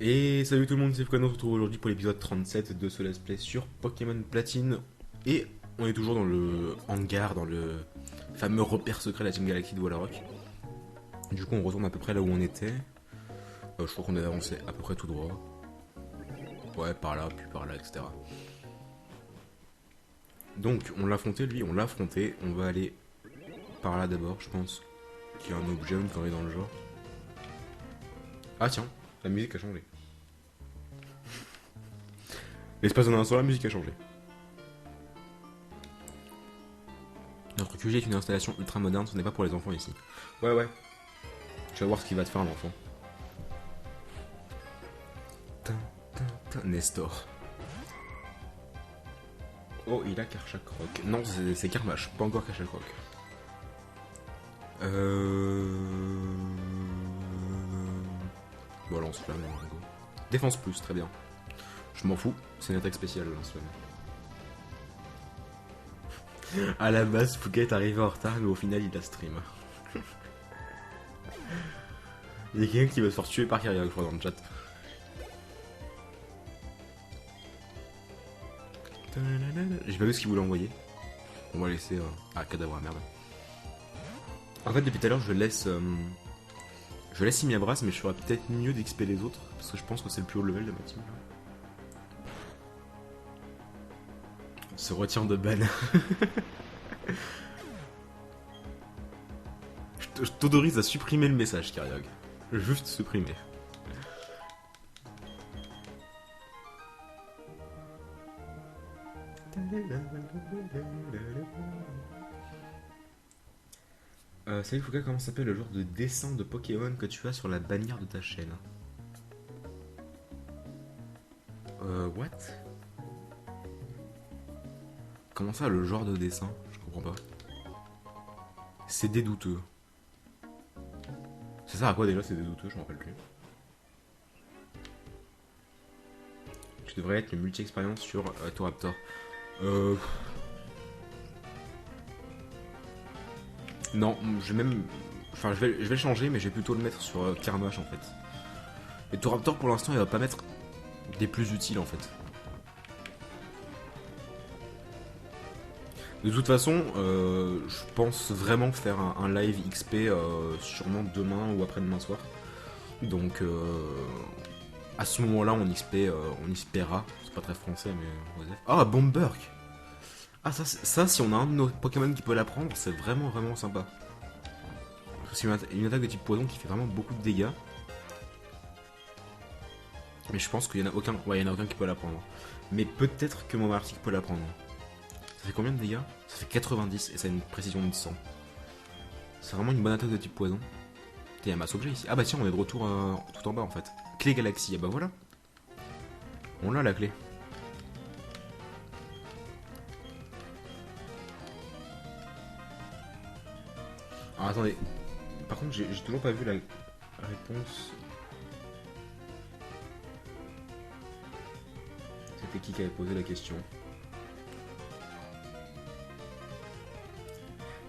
Et salut tout le monde, c'est Foucault, on se retrouve aujourd'hui pour l'épisode 37 de ce let's play sur Pokémon Platine. Et on est toujours dans le hangar, dans le fameux repère secret de la Team Galaxy de Wallarok. Du coup on retourne à peu près là où on était. Je crois qu'on a avancé à peu près tout droit. Ouais, par là, puis par là, etc. Donc on l'a affronté lui, on l'a affronté. On va aller par là d'abord, je pense. Qu'il y a un objet, une connerie dans le genre. Ah tiens, la musique a changé. L'espace d'un instant, la musique a changé. Notre QG est une installation ultra moderne, ce n'est pas pour les enfants ici. Ouais. Je vais voir ce qu'il va te faire l'enfant. Nestor. Oh, il a Karchakroc. Non, c'est Karmash, pas encore Karchakroc. Bon, lance-flamme, go. Défense plus, très bien. Je m'en fous, c'est une attaque spéciale, lance-flamme. À la base, Fouquet est arrivé en retard, mais au final, il a stream. Il y a quelqu'un qui va se faire tuer par Kyriak, je crois, dans le chat. J'ai pas vu ce qu'il voulait envoyer. On va laisser... Ah, cadavre, merde. En fait, depuis tout à l'heure, je laisse Imiabras, mais je ferais peut-être mieux d'XP les autres, parce que je pense que c'est le plus haut level de ma team. Se retire de ban. Je t'autorise à supprimer le message, Kyriak. Juste supprimer. Salut Foucault, comment s'appelle le genre de dessin de Pokémon que tu as sur la bannière de ta chaîne? What? Comment ça, le genre de dessin? Je comprends pas. C'est des douteux. Ça sert à quoi déjà, c'est des douteux? Je m'en rappelle plus. Tu devrais être le multi-expérience sur Toraptor. Euh... Non, je vais même... Enfin, je vais le changer, mais je vais plutôt le mettre sur Karmash en fait. Et Toraptor pour l'instant, il va pas mettre des plus utiles en fait. De toute façon, je pense vraiment faire un live XP sûrement demain ou après-demain soir. Donc à ce moment-là, on XPera. C'est pas très français, mais bref. Ah, Bomberg. Ah, ça, si on a un de nos Pokémon qui peut l'apprendre, c'est vraiment vraiment sympa. C'est une attaque de type poison qui fait vraiment beaucoup de dégâts. Mais je pense qu'il y en a aucun. Ouais, il y en a aucun qui peut l'apprendre. Mais peut-être que mon article peut l'apprendre. Ça fait combien de dégâts? Ça fait 90 et ça a une précision de 100. C'est vraiment une bonne attaque de type poison. Il y a un masse objet ici. Ah bah tiens, on est de retour tout en bas en fait. Clé galaxie, ah bah voilà. On l'a la clé. Alors attendez. Par contre, j'ai toujours pas vu la réponse. C'était qui avait posé la question?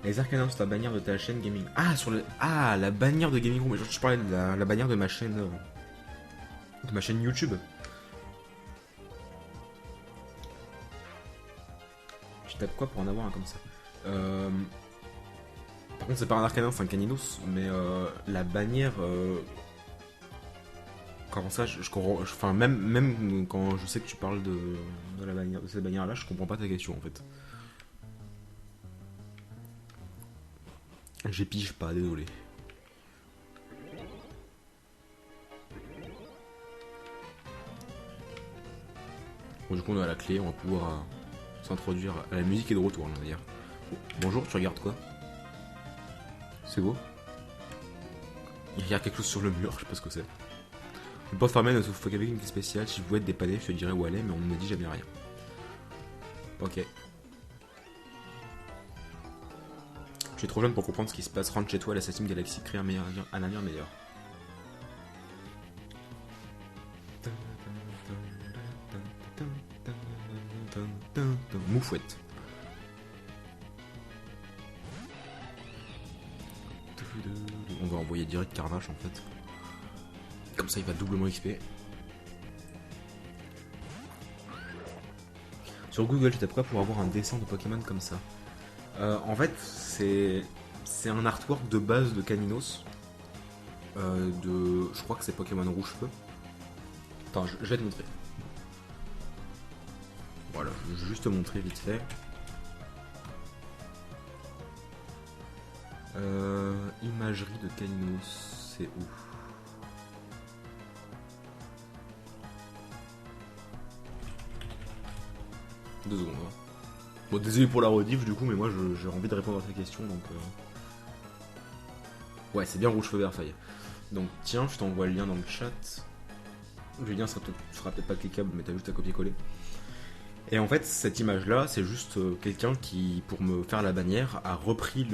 Les arcanums sur la bannière de ta chaîne gaming. Ah, sur le. Ah, la bannière de Gaming Room. Je parlais de la bannière de ma chaîne. De ma chaîne YouTube. Je tape quoi pour en avoir un comme ça? Par contre, c'est pas un arcanum, c'est un caninos. Mais la bannière. Comment ça, je comprends. Enfin, même quand je sais que tu parles de la bannière, de cette bannière-là, je comprends pas ta question en fait. J'épige pas, désolé. Bon, du coup, on a la clé, on va pouvoir s'introduire. La musique est de retour, on va dire. Oh, bonjour, tu regardes quoi? C'est beau? Il regarde quelque chose sur le mur, je sais pas ce que c'est. Le porte farmer ne souffre qu'avec une clé spéciale. Si je pouvais être dépanné, je te dirais où aller, mais on ne me dit jamais rien. Ok. Tu es trop jeune pour comprendre ce qui se passe. Rentre chez toi, l'Assassin Galaxy crée un avenir meilleur. Moufouette. On va envoyer direct Carnage en fait. Comme ça il va doublement XP. Sur Google, j'étais prêt pour avoir un dessin de Pokémon comme ça. En fait, c'est un artwork de base de Caninos. Je crois que c'est Pokémon Rouge Feu. Attends, je vais te montrer. Voilà, je vais juste te montrer vite fait. Imagerie de Caninos, c'est où? Deux secondes. Hein. Bon, désolé pour la rediff du coup, mais moi j'ai envie de répondre à ta question donc. Ouais, c'est bien rouge feu vert, ça y est. Donc tiens, je t'envoie le lien dans le chat. Le lien sera peut-être pas cliquable, mais t'as juste à copier-coller. Et en fait, cette image-là, c'est juste quelqu'un qui, pour me faire la bannière, a repris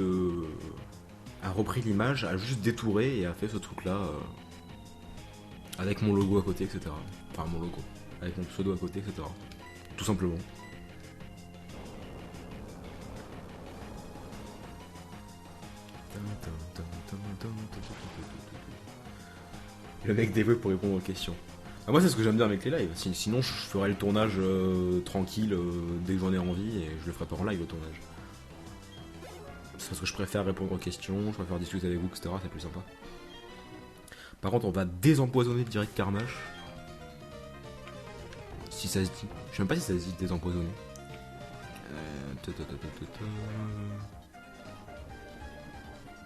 l'image, a juste détouré et a fait ce truc-là avec mon logo à côté, etc. Enfin, mon logo, avec mon pseudo à côté, etc. Tout simplement. Le mec dévoué pour répondre aux questions. Ah, moi c'est ce que j'aime bien avec les lives, sinon je ferais le tournage tranquille dès que j'en ai envie et je le ferais pas en live le tournage. C'est parce que je préfère répondre aux questions, je préfère discuter avec vous, etc. C'est plus sympa. Par contre on va désempoisonner direct Carmache. Si ça se dit. Je sais même pas si ça se dit désempoisonner.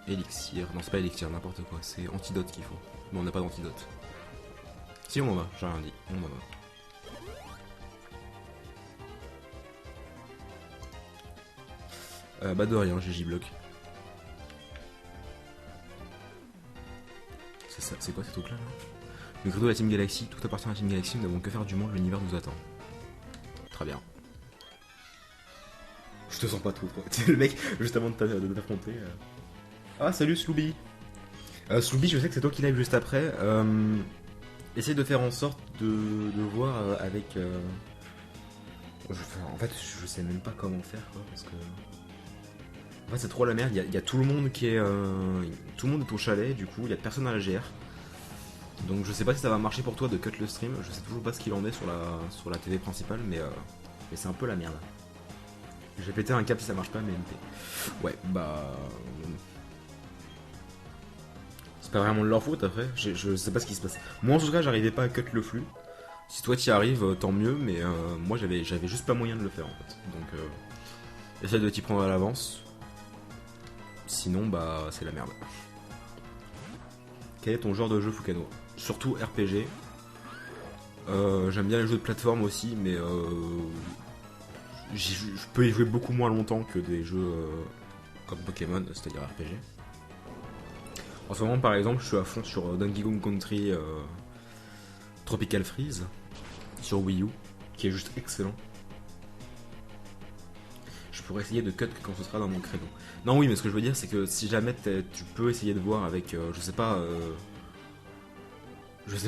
Élixir, non c'est pas élixir, n'importe quoi, c'est antidote qu'il faut. Mais on n'a pas d'antidote. Si on en a, j'ai rien dit, on en a. Bah de rien, j'ai J-Block. C'est ça, c'est quoi ces trucs là? Le credo de la Team Galaxy, tout appartient à la Team Galaxy, nous n'avons que faire du monde, l'univers nous attend. Très bien. Je te sens pas trop. Le mec, juste avant de t'affronter. Ah salut Slooby. Slooby, je sais que c'est toi qui live juste après. Essaye de faire en sorte de voir avec. En fait, je sais même pas comment faire quoi, parce que. En fait, c'est trop la merde. Il y a tout le monde qui est. Tout le monde est au chalet, du coup, il y a personne à la GR. Donc, je sais pas si ça va marcher pour toi de cut le stream. Je sais toujours pas ce qu'il en est sur la TV principale, mais c'est un peu la merde. J'ai pété un cap si ça marche pas, mais MP. Ouais, bah. C'est pas vraiment de leur faute après, je sais pas ce qui se passe. Moi en tout cas j'arrivais pas à cut le flux. Si toi t'y arrives, tant mieux, mais moi j'avais juste pas moyen de le faire en fait. Donc essaye de t'y prendre à l'avance. Sinon bah c'est la merde. Quel est ton genre de jeu Fukano? Surtout RPG. J'aime bien les jeux de plateforme aussi, mais je peux y jouer beaucoup moins longtemps que des jeux comme Pokémon, c'est-à-dire RPG. En ce moment, par exemple, je suis à fond sur Donkey Kong Country Tropical Freeze sur Wii U, qui est juste excellent. Je pourrais essayer de cut quand ce sera dans mon créneau. Non, oui, mais ce que je veux dire, c'est que si jamais tu peux essayer de voir avec, je sais pas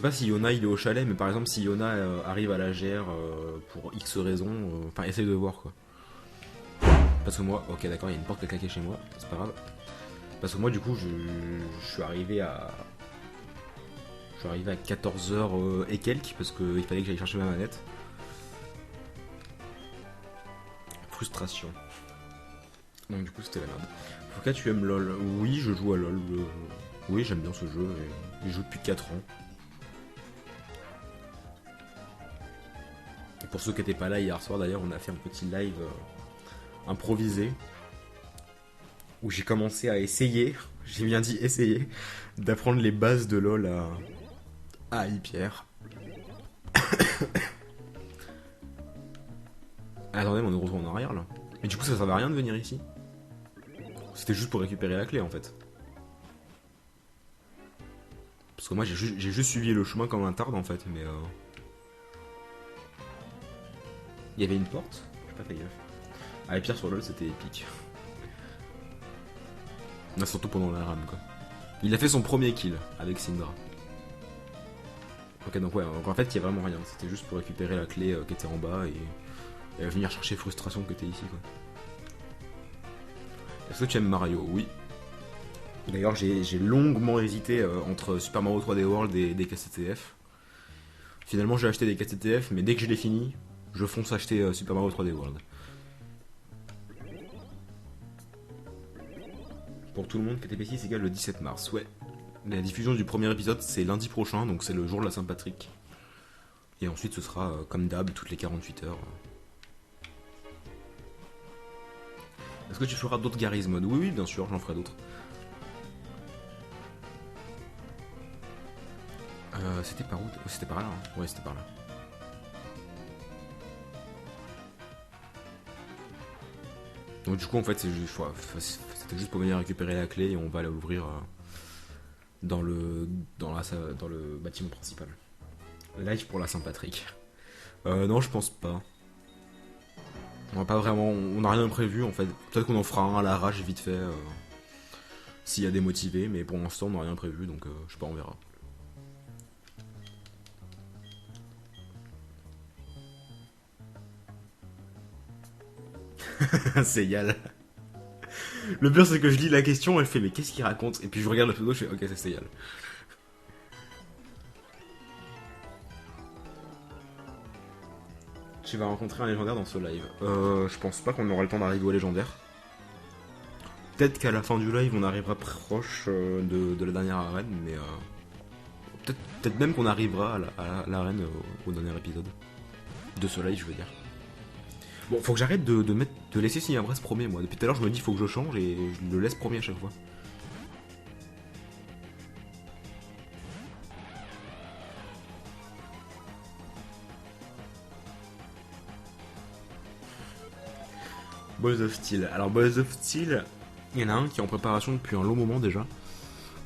si Yona il est au chalet, mais par exemple, si Yona arrive à la GR pour X raisons, enfin, essaye de voir quoi. Parce que moi, ok, d'accord, il y a une porte qui a claqué chez moi, c'est pas grave. Parce que moi du coup je suis arrivé à 14h et quelques parce qu'il fallait que j'aille chercher ma manette. Frustration. Donc du coup c'était la merde. Pourquoi tu aimes LOL? Oui, je joue à LOL. Oui, j'aime bien ce jeu et je joue depuis 4 ans. Et pour ceux qui n'étaient pas là hier soir d'ailleurs, on a fait un petit live improvisé où j'ai commencé à essayer, j'ai bien dit essayer, d'apprendre les bases de LoL à Hypierre. Attendez, on est retourné en arrière là. Mais du coup ça servait à rien de venir ici. C'était juste pour récupérer la clé en fait. Parce que moi j'ai juste suivi le chemin comme un tarde en fait, mais il y avait une porte, j'ai pas fait gaffe. À Hypierre sur LoL c'était épique. Surtout pendant la rame quoi. Il a fait son premier kill avec Syndra. Ok donc ouais, donc en fait il y a vraiment rien. C'était juste pour récupérer la clé qui était en bas et venir chercher frustration que t'es ici quoi. Est-ce que tu aimes Mario? Oui. D'ailleurs j'ai longuement hésité entre Super Mario 3D World et des KCTF. Finalement j'ai acheté des KCTF mais dès que je l'ai fini, je fonce acheter Super Mario 3D World. Pour tout le monde, KTP6 égale le 17 mars, ouais. La diffusion du premier épisode, c'est lundi prochain, donc c'est le jour de la Saint-Patrick. Et ensuite, ce sera, comme d'hab, toutes les 48 heures. Est-ce que tu feras d'autres Garry's Mod? Oui, oui, bien sûr, j'en ferai d'autres. C'était par où? C'était par là, hein. Ouais, c'était par là. Donc du coup, en fait, c'était juste pour venir récupérer la clé et on va l'ouvrir dans le bâtiment principal. Live pour la Saint-Patrick. Non, je pense pas. On va pas vraiment, on n'a rien prévu en fait. Peut-être qu'on en fera un à l'arrache vite fait s'il y a des motivés, mais pour l'instant on n'a rien prévu, donc je sais pas, on verra. C'est Yal. Le pire c'est que je lis la question, elle fait mais qu'est-ce qu'il raconte? Et puis je regarde la pseudo, je fais ok, c'est Yal. Tu vas rencontrer un légendaire dans ce live. Je pense pas qu'on aura le temps d'arriver au légendaire. Peut-être qu'à la fin du live on arrivera proche de la dernière arène, mais peut-être même qu'on arrivera à l'arène au dernier épisode. De ce live, je veux dire. Bon, faut que j'arrête de laisser signer un Brest premier, moi. Depuis tout à l'heure, je me dis faut que je change et je le laisse premier à chaque fois. Balls of Steel. Alors, Balls of Steel, il y en a un qui est en préparation depuis un long moment déjà.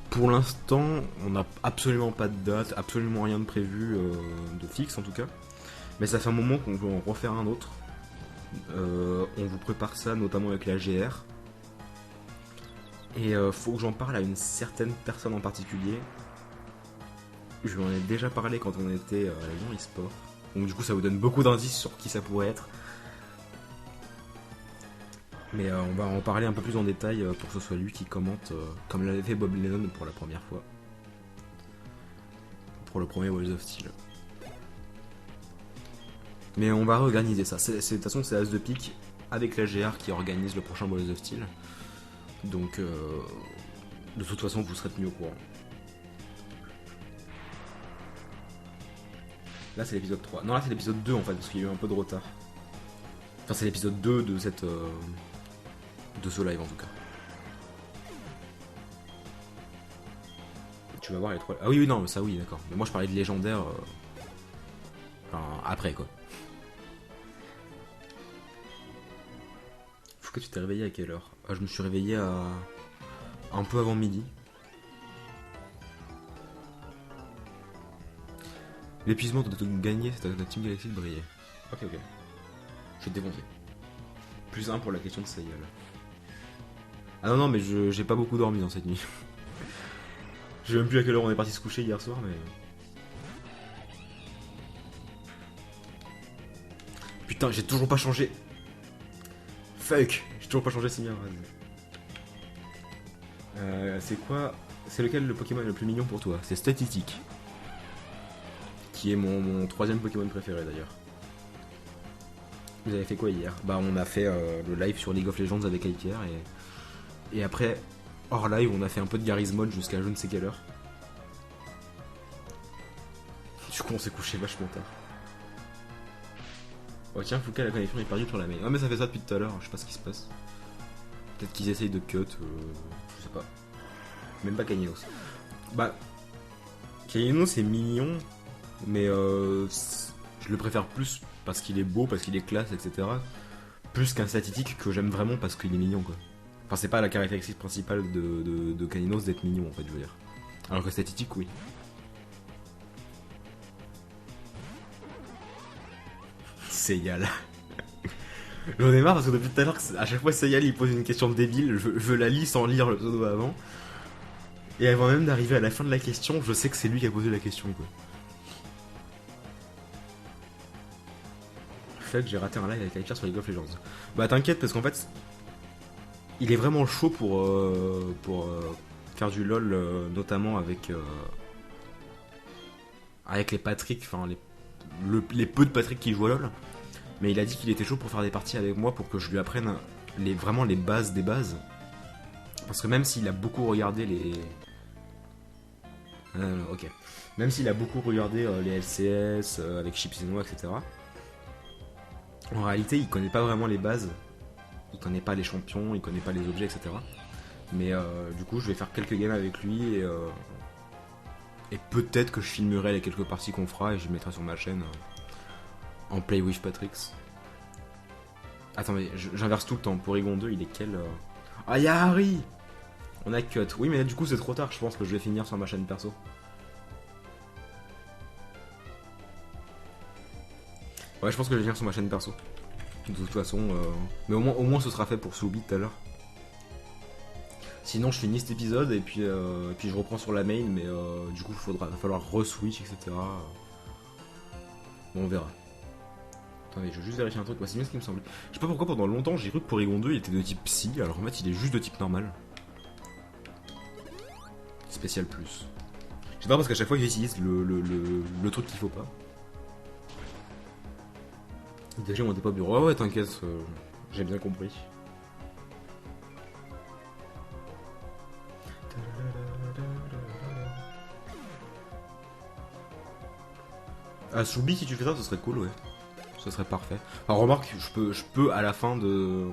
Pour l'instant, on n'a absolument pas de date, absolument rien de prévu, de fixe en tout cas. Mais ça fait un moment qu'on veut en refaire un autre. On vous prépare ça notamment avec la GR. Et faut que j'en parle à une certaine personne en particulier. Je lui en ai déjà parlé quand on était à la Lyon eSport. Donc du coup ça vous donne beaucoup d'indices sur qui ça pourrait être. Mais on va en parler un peu plus en détail pour que ce soit lui qui commente comme l'avait fait Bob Lennon pour la première fois. Pour le premier Walls of Steel. Mais on va réorganiser ça. De toute façon c'est As de pique avec la GR qui organise le prochain Walls of Steel. Donc de toute façon vous serez tenu au courant. Là c'est l'épisode 3. Non là c'est l'épisode 2 en fait parce qu'il y a eu un peu de retard. Enfin c'est l'épisode 2 de cette de ce live en tout cas. Tu vas voir les 3. Ah oui oui non ça oui d'accord. Mais moi je parlais de légendaire enfin après quoi. Faut que tu t'es réveillé à quelle heure? Je me suis réveillé à un peu avant midi. L'épuisement de te gagner, c'est à Team Galaxy de briller. Ok. Je vais te défoncer. Plus 1 pour la question de Sayal. Ah non mais j'ai pas beaucoup dormi dans cette nuit. Je sais même plus à quelle heure on est parti se coucher hier soir mais... Putain j'ai toujours pas changé. Fuck. J'ai toujours pas changé Seigneur. C'est quoi? C'est lequel le Pokémon le plus mignon pour toi? C'est Statistique. Qui est mon troisième Pokémon préféré d'ailleurs. Vous avez fait quoi hier? Bah on a fait le live sur League of Legends avec Aiker et après hors live on a fait un peu de Garry's Mod jusqu'à je ne sais quelle heure. Du coup on s'est couché vachement tard. Oh tiens Foucault la connexion est perdue sur la main. Ah mais ça fait ça depuis tout à l'heure, je sais pas ce qui se passe. Peut-être qu'ils essayent de cut, je sais pas. Même pas Kainos. Bah Kainos c'est mignon mais je le préfère plus parce qu'il est beau, parce qu'il est classe, etc. Plus qu'un statistique que j'aime vraiment parce qu'il est mignon quoi. Enfin c'est pas la caractéristique principale de Kainos d'être mignon en fait je veux dire. Alors que statistique oui. Seyal. J'en ai marre parce que depuis tout à l'heure à chaque fois Seyal il pose une question débile, je la lis sans lire le pseudo avant. Et avant même d'arriver à la fin de la question, je sais que c'est lui qui a posé la question quoi. Fait que j'ai raté un live avec Aichar sur League of Legends. Bah t'inquiète parce qu'en fait il est vraiment chaud pour faire du LOL notamment avec les Patrick, enfin les peu de Patrick qui jouent à LOL. Mais il a dit qu'il était chaud pour faire des parties avec moi pour que je lui apprenne vraiment les bases des bases. Parce que même s'il a beaucoup regardé les... ok. Même s'il a beaucoup regardé les LCS avec Chips et Noix, etc. En réalité, il connaît pas vraiment les bases. Il connaît pas les champions, il connaît pas les objets, etc. Mais du coup, je vais faire quelques games avec lui et peut-être que je filmerai les quelques parties qu'on fera et je les mettrai sur ma chaîne en Play with Patrix. Attends, mais j'inverse tout le temps. Porygon 2, il est quel Ah, y'a Harry. On a cut. Oui, mais du coup, c'est trop tard. Je pense que je vais finir sur ma chaîne perso. Ouais, je pense que je vais finir sur ma chaîne perso. De toute façon, mais au moins ce sera fait pour Soubi tout à l'heure. Sinon, je finis cet épisode et puis je reprends sur la main, mais du coup, va falloir re-switch, etc. Bon, on verra. Attendez, je vais juste vérifier un truc. C'est bien ce qui me semblait. Je sais pas pourquoi pendant longtemps j'ai cru que Porygon 2 il était de type psy, alors en fait il est juste de type normal. Spécial plus. Je sais pas parce qu'à chaque fois j'utilise le truc qu'il faut pas. Déjà on était pas bureau. Ouais, t'inquiète, j'ai bien compris. Ah, Soubi, si tu fais ça, ce serait cool, ouais. Ce serait parfait. Alors remarque, je peux à la fin de...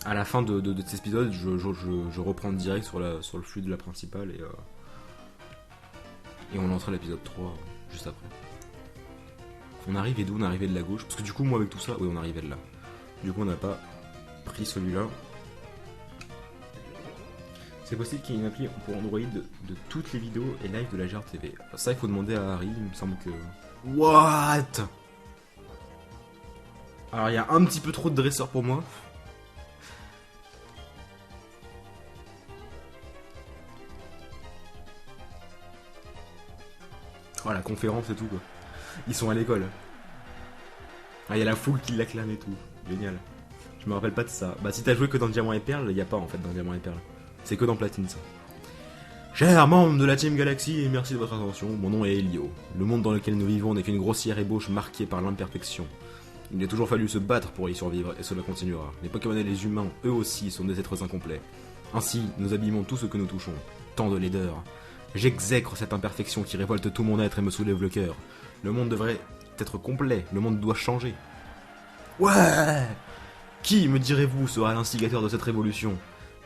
À la fin de cet épisode, je reprends direct sur le flux de la principale et on lancera l'épisode 3 juste après. On arrivait d'où? On arrivait de la gauche. Parce que du coup, moi avec tout ça, oui, on arrivait de là. Du coup, on n'a pas pris celui-là. C'est possible qu'il y ait une appli pour Android de toutes les vidéos et live de la GRTV. Ça, il faut demander à Harry, il me semble que... What? Alors, il y a un petit peu trop de dresseurs pour moi. Oh, la conférence et tout, quoi. Ils sont à l'école. Ah, il y a la foule qui l'acclame et tout. Génial. Je me rappelle pas de ça. Bah, si t'as joué que dans Diamant et Perle, il y a pas en fait dans Diamant et Perle. C'est que dans Platine, ça. Chers membres de la Team Galaxy, et merci de votre attention, mon nom est Elio. Le monde dans lequel nous vivons n'est qu'une grossière ébauche marquée par l'imperfection. Il a toujours fallu se battre pour y survivre, et cela continuera. Les Pokémon et les humains, eux aussi, sont des êtres incomplets. Ainsi, nous abîmons tout ce que nous touchons. Tant de laideur. J'exècre cette imperfection qui révolte tout mon être et me soulève le cœur. Le monde devrait être complet, le monde doit changer. Ouais! Qui, me direz-vous, sera l'instigateur de cette révolution?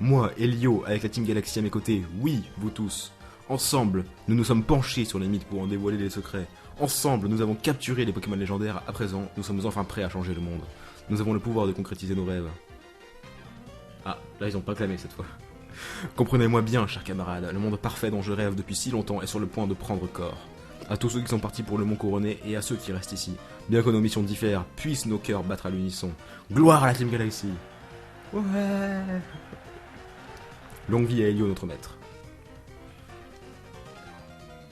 Moi, Elio, avec la Team Galaxy à mes côtés, oui, vous tous. Ensemble, nous nous sommes penchés sur les mythes pour en dévoiler les secrets. Ensemble, nous avons capturé les Pokémon légendaires. À présent, nous sommes enfin prêts à changer le monde. Nous avons le pouvoir de concrétiser nos rêves. Ah, là ils ont pas clamé cette fois. Comprenez-moi bien, chers camarades, le monde parfait dont je rêve depuis si longtemps est sur le point de prendre corps. À tous ceux qui sont partis pour le Mont Couronné et à ceux qui restent ici, bien que nos missions diffèrent, puissent nos cœurs battre à l'unisson. Gloire à la Team Galaxy. Ouais. Longue vie à Elio, notre maître.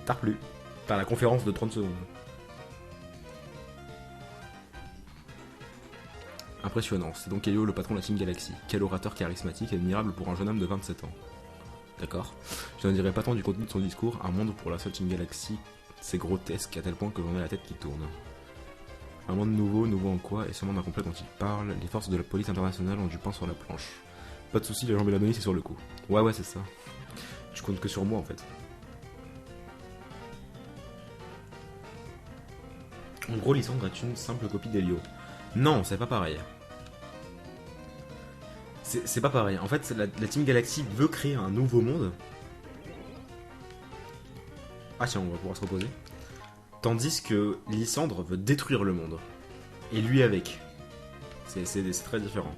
Tard plus. Par la conférence de 30 secondes. Impressionnant, c'est donc Elio, le patron de la Team Galaxy. Quel orateur charismatique et admirable pour un jeune homme de 27 ans. D'accord. Je ne dirais pas tant du contenu de son discours, un monde pour la seule Team Galaxy, c'est grotesque à tel point que j'en ai la tête qui tourne. Un monde nouveau, nouveau en quoi, et ce monde incomplet dont il parle, les forces de la police internationale ont du pain sur la planche. Pas de soucis, la jambe et la donner, c'est sur le coup. Ouais, c'est ça. Je compte que sur moi en fait. En gros, Lysandre est une simple copie d'Elio. Non, c'est pas pareil. C'est pas pareil. En fait, la Team Galaxy veut créer un nouveau monde. Ah tiens, on va pouvoir se reposer. Tandis que Lysandre veut détruire le monde. Et lui avec. C'est très différent.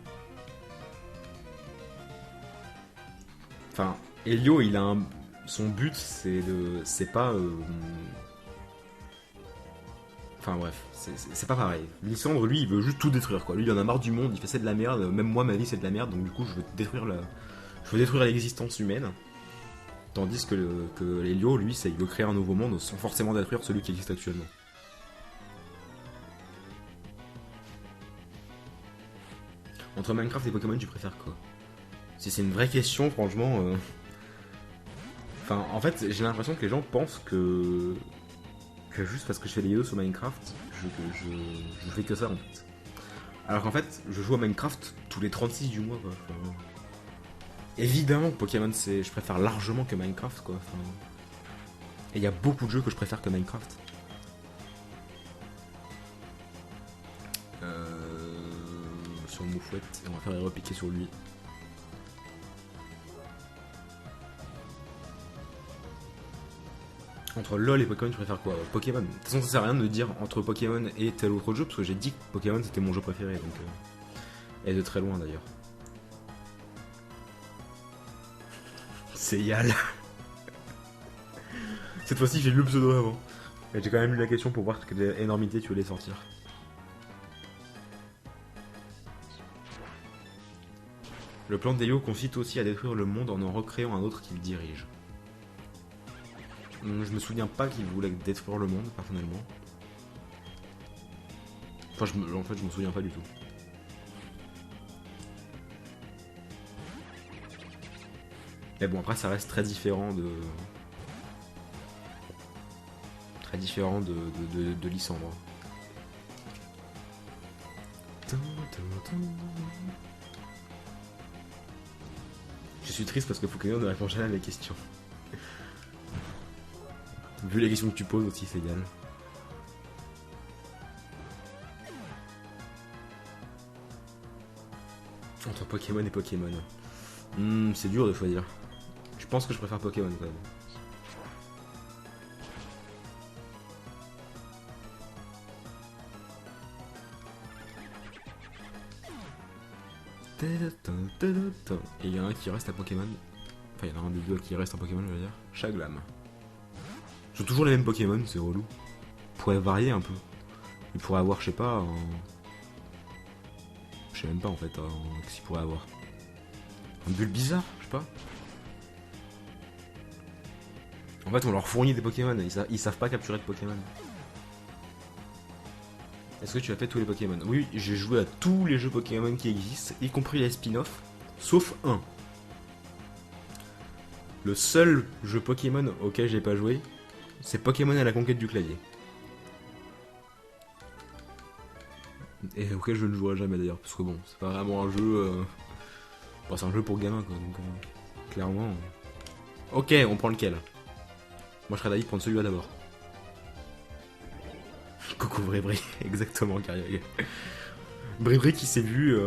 Enfin, Elio, il a un... Son but, c'est pas... Enfin bref, c'est pas pareil. Lysandre, lui, il veut juste tout détruire, quoi. Lui, il en a marre du monde, il fait c'est de la merde. Même moi, ma vie, c'est de la merde. Donc du coup, je veux détruire l'existence humaine. Tandis que Elio, lui, il veut créer un nouveau monde sans forcément détruire celui qui existe actuellement. Entre Minecraft et Pokémon, tu préfères quoi? Si c'est une vraie question, franchement... Enfin, en fait, j'ai l'impression que les gens pensent que que juste parce que je fais des vidéos sur Minecraft, je fais que ça en fait. Alors qu'en fait, je joue à Minecraft tous les 36 du mois quoi. Enfin, évidemment, Pokémon je préfère largement que Minecraft quoi. Enfin, et il y a beaucoup de jeux que je préfère que Minecraft. Sur Moufouette, et on va faire les repiquer sur lui. Entre LoL et Pokémon, je préfère quoi? Pokémon. De toute façon, ça sert à rien de dire entre Pokémon et tel autre jeu, parce que j'ai dit que Pokémon c'était mon jeu préféré, donc. Et de très loin d'ailleurs. C'est Yal. Cette fois-ci, j'ai lu le pseudo avant. Et j'ai quand même lu la question pour voir quelle énormité tu voulais sortir. Le plan d'Elio consiste aussi à détruire le monde en recréant un autre qu'il dirige. Je me souviens pas qu'il voulait détruire le monde, personnellement. Enfin, en fait, je me souviens pas du tout. Mais bon, après, ça reste très différent de... Très différent de Lysandre. Je suis triste parce que Pokémon ne répond jamais à mes questions. Vu les questions que tu poses aussi, c'est égal. Entre Pokémon et Pokémon. C'est dur de choisir. Je pense que je préfère Pokémon quand même. Et il y en a un qui reste à Pokémon. Enfin, il y en a un des deux qui reste à Pokémon, je veux dire. Chaglam. Ils sont toujours les mêmes Pokémon, c'est relou. Ils pourraient varier un peu. Ils pourraient avoir, je sais pas, je sais même pas en fait, qu'est-ce qu'ils pourraient avoir. Un Bulbizarre, je sais pas. En fait, on leur fournit des Pokémon, ils savent pas capturer de Pokémon. Est-ce que tu as fait tous les Pokémon? Oui, j'ai joué à tous les jeux Pokémon qui existent, y compris les spin-offs, sauf un. Le seul jeu Pokémon auquel j'ai pas joué, c'est Pokémon à la conquête du clavier. Et auquel je ne jouerai jamais d'ailleurs, parce que bon, c'est pas vraiment un jeu... Bon, c'est un jeu pour gamins quoi, donc clairement... Ok, on prend lequel? Moi je serais d'avis de prendre celui-là d'abord. Coucou Brébri, exactement, Carriog. Brébri qui s'est vu...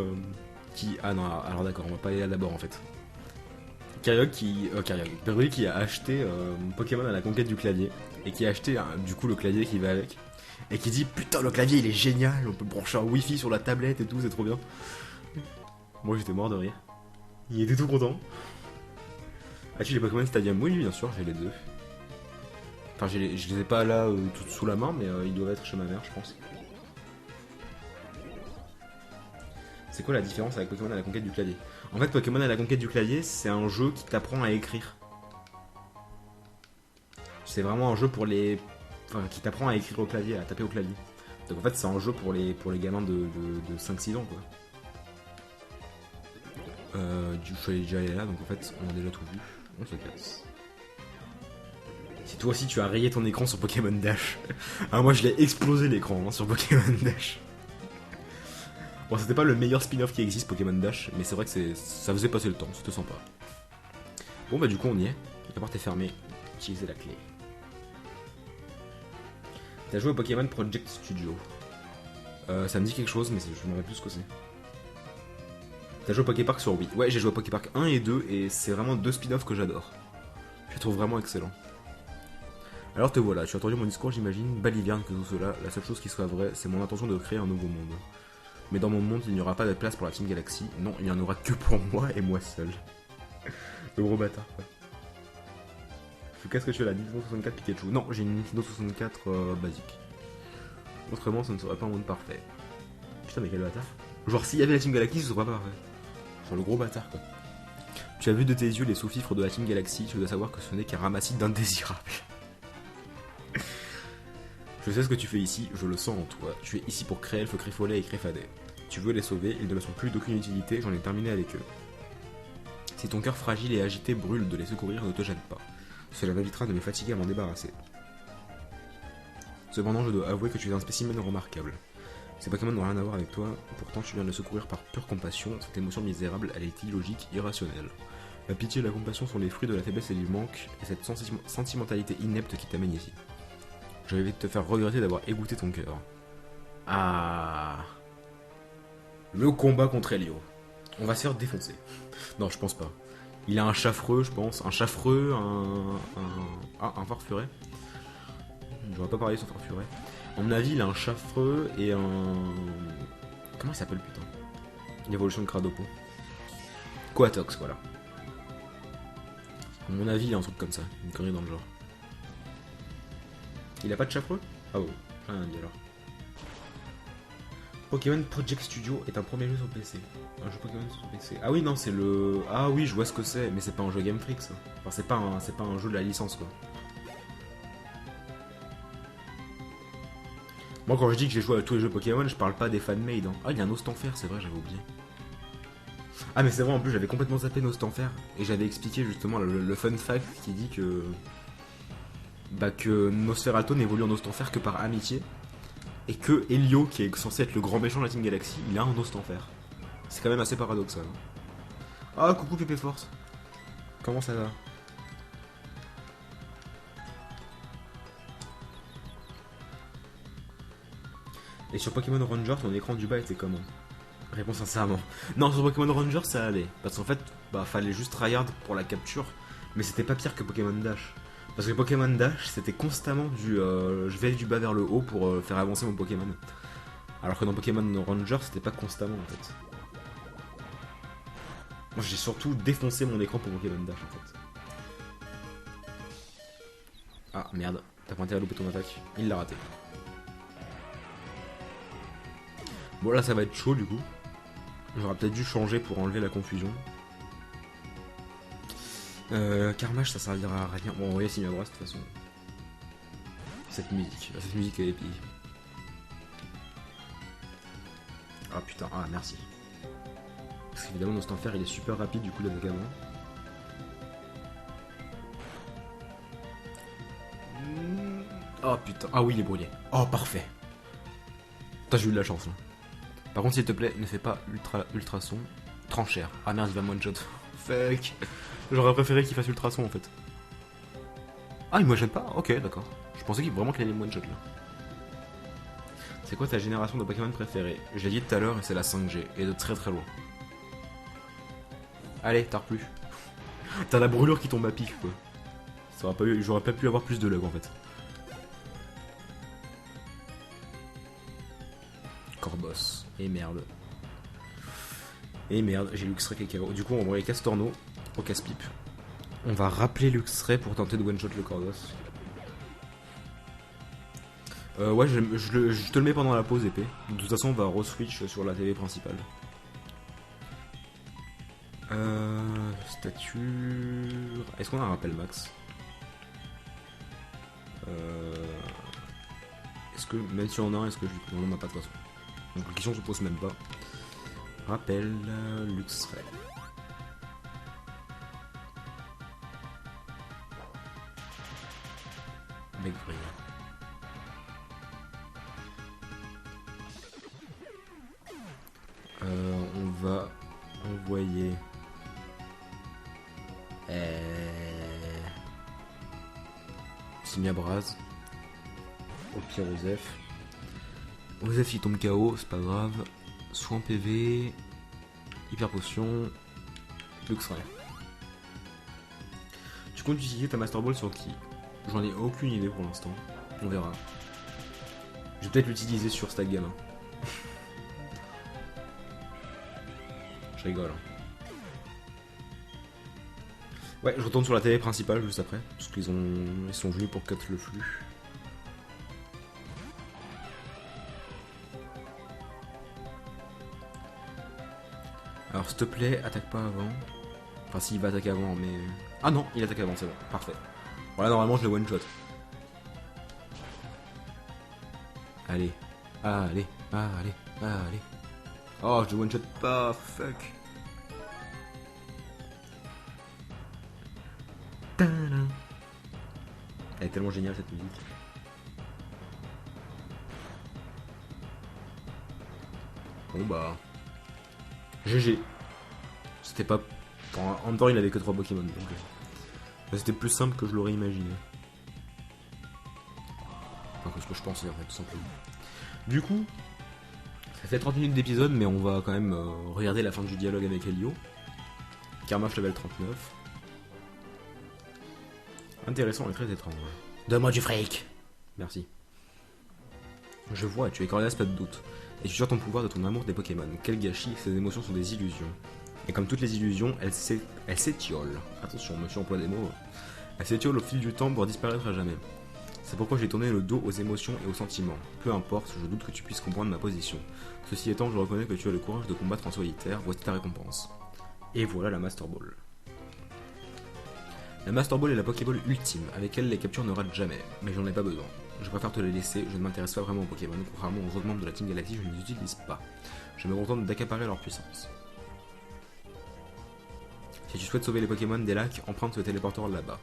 Ah non, alors d'accord, on va pas aller là d'abord en fait. Carriog qui... Brébri qui a acheté Pokémon à la conquête du clavier, et qui a acheté du coup le clavier qui va avec, et qui dit putain le clavier il est génial, on peut brancher un wifi sur la tablette et tout, c'est trop bien. Moi j'étais mort de rire. Il était tout content. As-tu les Pokémon Stadium? Oui bien sûr, j'ai les deux. Enfin je les ai pas là tout sous la main, mais ils doivent être chez ma mère je pense. C'est quoi la différence avec Pokémon à la conquête du clavier? En fait Pokémon à la conquête du clavier c'est un jeu qui t'apprend à écrire. C'est vraiment un jeu pour les... Enfin, qui t'apprend à écrire au clavier, à taper au clavier. Donc en fait c'est un jeu pour les gamins de 5-6 ans quoi. Je suis déjà allé là donc en fait on a déjà tout vu. On se casse. Si toi aussi tu as rayé ton écran sur Pokémon Dash. Ah moi je l'ai explosé l'écran sur Pokémon Dash. Bon c'était pas le meilleur spin-off qui existe Pokémon Dash, mais c'est vrai que ça faisait passer le temps, c'était sympa. Bon bah du coup on y est, la porte est fermée, utilisez la clé. T'as joué au Pokémon Project Studio. Ça me dit quelque chose mais je me rappelle plus ce que c'est. T'as joué au Poképark sur Wii? Ouais j'ai joué au Poképark 1 et 2 et c'est vraiment deux spin-offs que j'adore. Je les trouve vraiment excellents. Alors te voilà, tu as entendu mon discours j'imagine, balivierne que tout cela, la seule chose qui soit vraie c'est mon intention de créer un nouveau monde. Mais dans mon monde il n'y aura pas de place pour la Team Galaxy, non il n'y en aura que pour moi et moi seul. Le gros bâtard quoi. Qu'est-ce que tu as là? Nintendo 64 Pikachu? Non j'ai une Nintendo 64 basique. Autrement ça ne serait pas un monde parfait. Putain mais quel bâtard. Genre s'il y avait la Team Galaxy ce serait pas parfait. Genre le gros bâtard quoi. Tu as vu de tes yeux les sous-fifres de la Team Galaxy, tu dois savoir que ce n'est qu'un ramassis d'indésirables. Je sais ce que tu fais ici, je le sens en toi. Tu es ici pour Créelf, Créfolet et Créfadet. Tu veux les sauver, ils ne me sont plus d'aucune utilité, j'en ai terminé avec eux. Si ton cœur fragile et agité brûle de les secourir, ne te gêne pas. Cela m'évitera de me fatiguer à m'en débarrasser. Cependant, je dois avouer que tu es un spécimen remarquable. Ces Pokémon n'ont rien à voir avec toi, pourtant tu viens de les secourir par pure compassion. Cette émotion misérable, elle est illogique, irrationnelle. La pitié et la compassion sont les fruits de la faiblesse et du manque, et cette sentimentalité inepte qui t'amène ici. Je vais te faire regretter d'avoir égoutté ton cœur. Ah. Le combat contre Elio. On va se faire défoncer. Non, je pense pas. Il a un chaffreux, je pense. Un chaffreux, un farfuret. J'aurais pas parlé sur farfuret. À mon avis, il a un chaffreux et un... Comment il s'appelle, putain? L'évolution de Cradopo. Coatox, voilà. À mon avis, il a un truc comme ça. Une connerie dans le genre. Il a pas de chaffreux? Ah oh, rien dit alors. Pokémon Project Studio est un premier jeu sur PC. Un jeu Pokémon sur PC. Ah oui, non, c'est le... Ah oui, je vois ce que c'est, mais c'est pas un jeu Game Freak, ça. Enfin, c'est pas un jeu de la licence, quoi. Moi, quand je dis que j'ai joué à tous les jeux Pokémon, je parle pas des fan-made. Hein. Ah, il y a un Nostanfer, c'est vrai, j'avais oublié. Ah, mais c'est vrai, en plus, j'avais complètement zappé Nostanfer. Et j'avais expliqué, justement, le fun fact qui dit que... Bah, que Nosferatu n'évolue en Nostanfer que par amitié. Et que Helio, qui est censé être le grand méchant de la Team Galaxy, il a un Nostanfer. C'est quand même assez paradoxal. Ah, coucou Pépé Force. Comment ça va? Et sur Pokémon Ranger, ton écran du bas était comment? Réponse sincèrement. Non, sur Pokémon Ranger, ça allait. Parce qu'en fait, bah, fallait juste tryhard pour la capture. Mais c'était pas pire que Pokémon Dash. Parce que Pokémon Dash, c'était constamment du je vais du bas vers le haut pour faire avancer mon Pokémon. Alors que dans Pokémon Ranger, c'était pas constamment en fait. Moi, j'ai surtout défoncé mon écran pour Pokémon Dash en fait. Ah merde, t'as pas intérêt à louper ton attaque. Il l'a raté. Bon, là ça va être chaud du coup. J'aurais peut-être dû changer pour enlever la confusion. Carmage ça servira à rien. Bon, on va voyez Simabras de toute façon. Cette musique est épique. Ah putain, ah merci. Parce qu'évidemment, Nostanfer il est super rapide du coup d'attaque avant. Oh putain, ah oui, il est brouillé. Oh parfait. Putain, j'ai eu de la chance là. Par contre, s'il te plaît, ne fais pas ultrason. Tranchère. Ah merde, il va me one-shot. Fuck. J'aurais préféré qu'il fasse ultrason en fait. Ah, il me one-shot pas? Ok, d'accord. Je pensais vraiment qu'il allait me one-shot là. C'est quoi ta génération de Pokémon préférée? Je l'ai dit tout à l'heure et c'est la 5G. Et de très très loin. Allez, tard plus. T'as la brûlure qui tombe à pic quoi. J'aurais pas pu avoir plus de luck en fait. Corboss. Et merde. Et merde, j'ai Luxray qui est KO. Du coup, on va envoyer Castorno au casse-pipe. On va rappeler Luxray pour tenter de one-shot le Corboss. Ouais, je te le mets pendant la pause épée. De toute façon, on va re-switch sur la télé principale. Stature... Est-ce qu'on a un rappel max? Est-ce que, même si on en a un, est-ce que je... On en a pas de toute façon. Donc la question se pose même pas. Rappel Luxray. Mec brillant. On va envoyer Simiabraz au pire Osef. Osef il tombe KO, c'est pas grave. Soin PV, hyper potion, Luxray. Tu comptes utiliser ta Master Ball sur qui? J'en ai aucune idée pour l'instant. On verra. Je vais peut-être l'utiliser sur Stag Gamin. Je rigole. Ouais, je retourne sur la télé principale juste après. Parce qu'ils sont venus pour cut le flux. Alors s'il te plaît, attaque pas avant. Enfin s'il va attaquer avant, mais... Ah non, il attaque avant, c'est bon, parfait. Voilà, normalement je le one shot. Allez, allez, allez, allez. Oh, je le one shot pas, fuck. Elle est tellement géniale cette musique. Bon bah... GG. C'était pas... En même temps, il avait que 3 Pokémon, donc... c'était plus simple que je l'aurais imaginé. Enfin, que ce que je pensais, en fait, tout simplement. Du coup, ça fait 30 minutes d'épisode, mais on va quand même regarder la fin du dialogue avec Helio. Karmash level 39. Intéressant et très étrange. Donne-moi du fric. Merci. Je vois, tu es coriace, pas de doute. Et tu sors ton pouvoir de ton amour des Pokémon. Quel gâchis, ces émotions sont des illusions. Et comme toutes les illusions, elles s'étiolent. Attention, monsieur emploie des mots. Elles s'étiolent au fil du temps pour disparaître à jamais. C'est pourquoi j'ai tourné le dos aux émotions et aux sentiments. Peu importe, je doute que tu puisses comprendre ma position. Ceci étant, je reconnais que tu as le courage de combattre en solitaire, voici ta récompense. Et voilà la Master Ball. La Master Ball est la Pokéball ultime, avec elle les captures ne ratent jamais, mais j'en ai pas besoin. Je préfère te les laisser, je ne m'intéresse pas vraiment aux Pokémon, contrairement aux autres membres de la Team Galaxy, je ne les utilise pas. Je me contente d'accaparer leur puissance. Si tu souhaites sauver les Pokémon des lacs, emprunte ce téléporteur là-bas.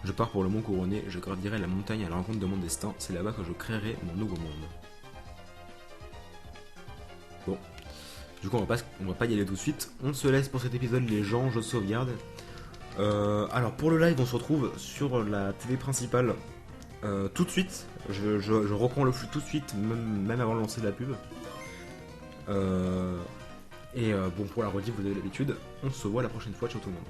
Je pars pour le Mont Couronné, je gravirai la montagne à la rencontre de mon destin, c'est là-bas que je créerai mon nouveau monde. Bon, du coup on va pas y aller tout de suite, on se laisse pour cet épisode les gens, je sauvegarde. Alors pour le live on se retrouve sur la télé principale tout de suite, je reprends le flux tout de suite, même avant de lancer la pub. Bon pour la rediff vous avez l'habitude, on se voit la prochaine fois, ciao tout le monde.